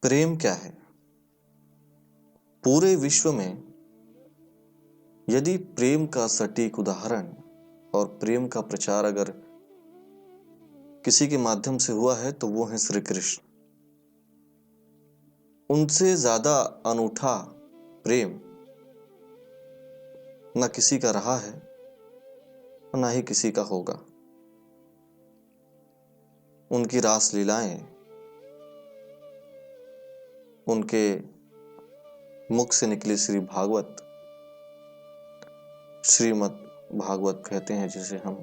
प्रेम क्या है? पूरे विश्व में यदि प्रेम का सटीक उदाहरण और प्रेम का प्रचार अगर किसी के माध्यम से हुआ है तो वो है श्री कृष्ण। उनसे ज्यादा अनूठा प्रेम न किसी का रहा है और ना ही किसी का होगा। उनकी रास लीलाएं, उनके मुख से निकली श्री भागवत, श्रीमद् भागवत कहते हैं जिसे हम,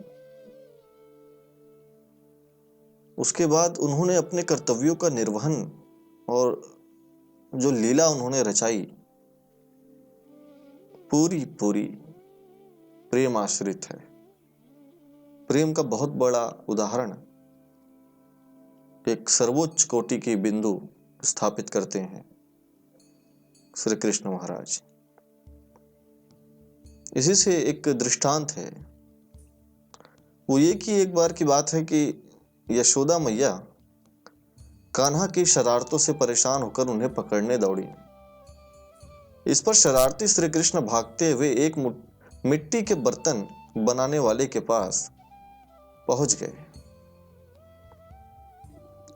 उसके बाद उन्होंने अपने कर्तव्यों का निर्वहन और जो लीला उन्होंने रचाई पूरी पूरी प्रेम आश्रित है। प्रेम का बहुत बड़ा उदाहरण एक सर्वोच्च कोटि की बिंदु स्थापित करते हैं श्री कृष्ण महाराज। इसी से एक दृष्टांत है, वो ये कि एक बार की बात है कि यशोदा मैया कान्हा की शरारतों से परेशान होकर उन्हें पकड़ने दौड़ी। इस पर शरारती श्री कृष्ण भागते हुए एक मिट्टी के बर्तन बनाने वाले के पास पहुंच गए।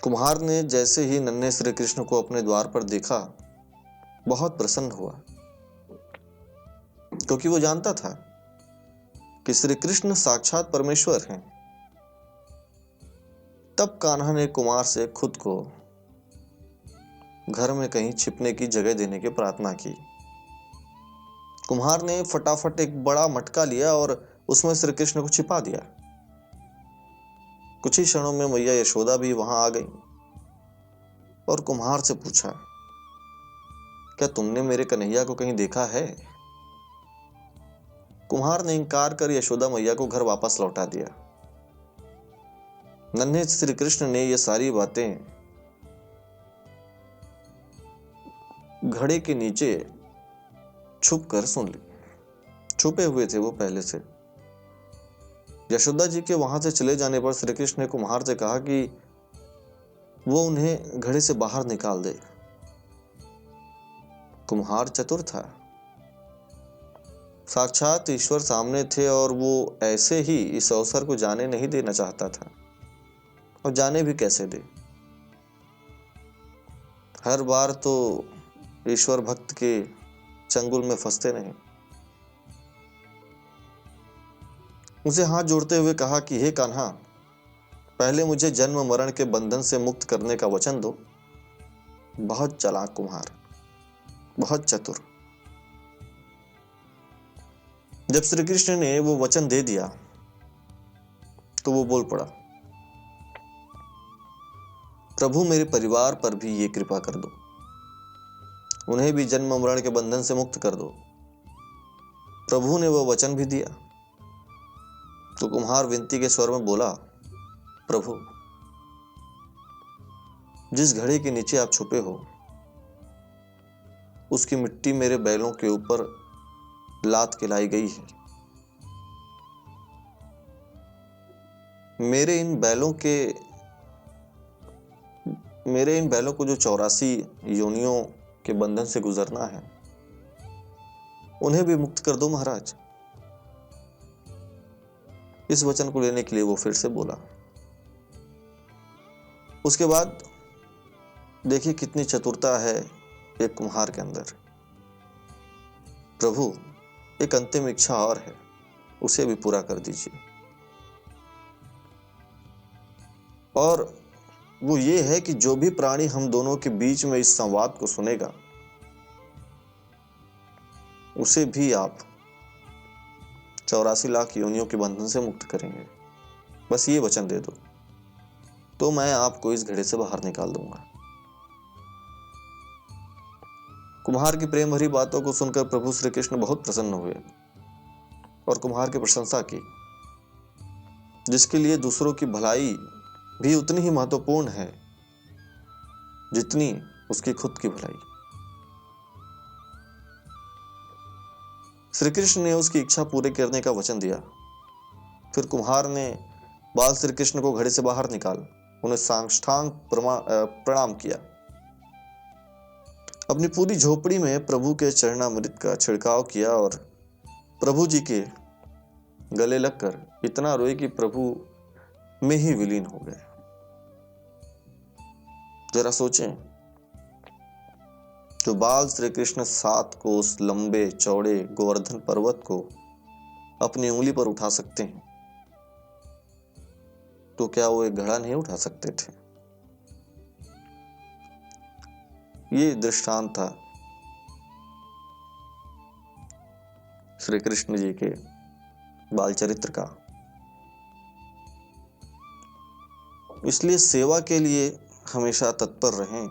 कुम्हार ने जैसे ही नन्हे श्री कृष्ण को अपने द्वार पर देखा बहुत प्रसन्न हुआ, क्योंकि वो जानता था कि श्री कृष्ण साक्षात परमेश्वर हैं। तब कान्हा ने कुमार से खुद को घर में कहीं छिपने की जगह देने की प्रार्थना की। कुम्हार ने फटाफट एक बड़ा मटका लिया और उसमें श्री कृष्ण को छिपा दिया। कुछ ही क्षणों में मैया यशोदा भी वहां आ गई और कुम्हार से पूछा, क्या तुमने मेरे कन्हैया को कहीं देखा है? कुम्हार ने इंकार कर यशोदा मैया को घर वापस लौटा दिया। नन्हे श्री कृष्ण ने ये सारी बातें घड़े के नीचे छुप कर सुन ली। छुपे हुए थे वो पहले से। यशोदा जी के वहां से चले जाने पर श्री कृष्ण ने कुम्हार से कहा कि वो उन्हें घड़े से बाहर निकाल दे। कुम्हार चतुर था, साक्षात ईश्वर सामने थे और वो ऐसे ही इस अवसर को जाने नहीं देना चाहता था, और जाने भी कैसे दे। हर बार तो ईश्वर भक्त के चंगुल में फंसते नहीं। उसे हाथ जोड़ते हुए कहा कि हे कान्हा, पहले मुझे जन्म मरण के बंधन से मुक्त करने का वचन दो। बहुत चालाक कुम्हार, बहुत चतुर। जब श्री कृष्ण ने वो वचन दे दिया तो वो बोल पड़ा, प्रभु मेरे परिवार पर भी ये कृपा कर दो, उन्हें भी जन्म मरण के बंधन से मुक्त कर दो। प्रभु ने वो वचन भी दिया। तो कुम्हार विनती के स्वर में बोला, प्रभु जिस घड़े के नीचे आप छुपे हो उसकी मिट्टी मेरे बैलों के ऊपर लात के लाई गई है। मेरे इन बैलों को जो 84 योनियों के बंधन से गुजरना है, उन्हें भी मुक्त कर दो महाराज। इस वचन को लेने के लिए वो फिर से बोला। उसके बाद देखिए कितनी चतुरता है एक कुम्हार के अंदर। प्रभु एक अंतिम इच्छा और है, उसे भी पूरा कर दीजिए। और वो ये है कि जो भी प्राणी हम दोनों के बीच में इस संवाद को सुनेगा उसे भी आप 84 लाख योनियों के बंधन से मुक्त करेंगे। बस ये वचन दे दो तो मैं आपको इस घड़े से बाहर निकाल दूंगा। कुम्हार की प्रेम भरी बातों को सुनकर प्रभु श्री कृष्ण बहुत प्रसन्न हुए और कुम्हार की प्रशंसा की, जिसके लिए दूसरों की भलाई भी उतनी ही महत्वपूर्ण है जितनी उसकी खुद की भलाई। श्री कृष्ण ने उसकी इच्छा पूरे करने का वचन दिया। फिर कुम्हार ने बाल श्री कृष्ण को घड़े से बाहर निकाल उन्हें साष्टांग प्रणाम किया। अपनी पूरी झोपड़ी में प्रभु के चरणामृत का छिड़काव किया और प्रभु जी के गले लगकर इतना रोए कि प्रभु में ही विलीन हो गए। जरा सोचें, जो बाल श्री कृष्ण 7 कोस लंबे चौड़े गोवर्धन पर्वत को अपनी उंगली पर उठा सकते हैं, तो क्या वो एक घड़ा नहीं उठा सकते थे? ये दृष्टांत था श्री कृष्ण जी के बाल चरित्र का। इसलिए सेवा के लिए हमेशा तत्पर रहें।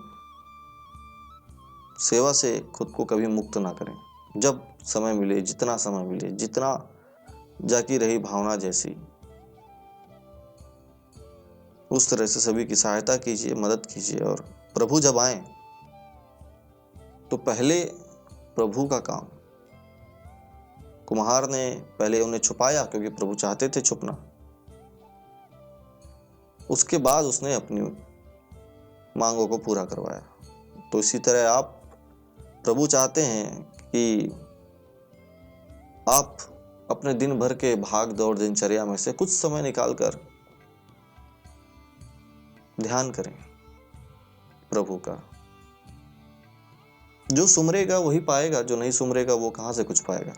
सेवा से खुद को कभी मुक्त ना करें। जब समय मिले, जितना समय मिले, जितना जाकी रही भावना जैसी, उस तरह से सभी की सहायता कीजिए, मदद कीजिए। और प्रभु जब आए तो पहले प्रभु का काम, कुम्हार ने पहले उन्हें छुपाया क्योंकि प्रभु चाहते थे छुपना, उसके बाद उसने अपनी मांगों को पूरा करवाया। तो इसी तरह आप, प्रभु चाहते हैं कि आप अपने दिन भर के भाग दौड़ दिनचर्या में से कुछ समय निकालकर ध्यान करें प्रभु का। जो सुमरेगा वही पाएगा, जो नहीं सुमरेगा वो कहां से कुछ पाएगा।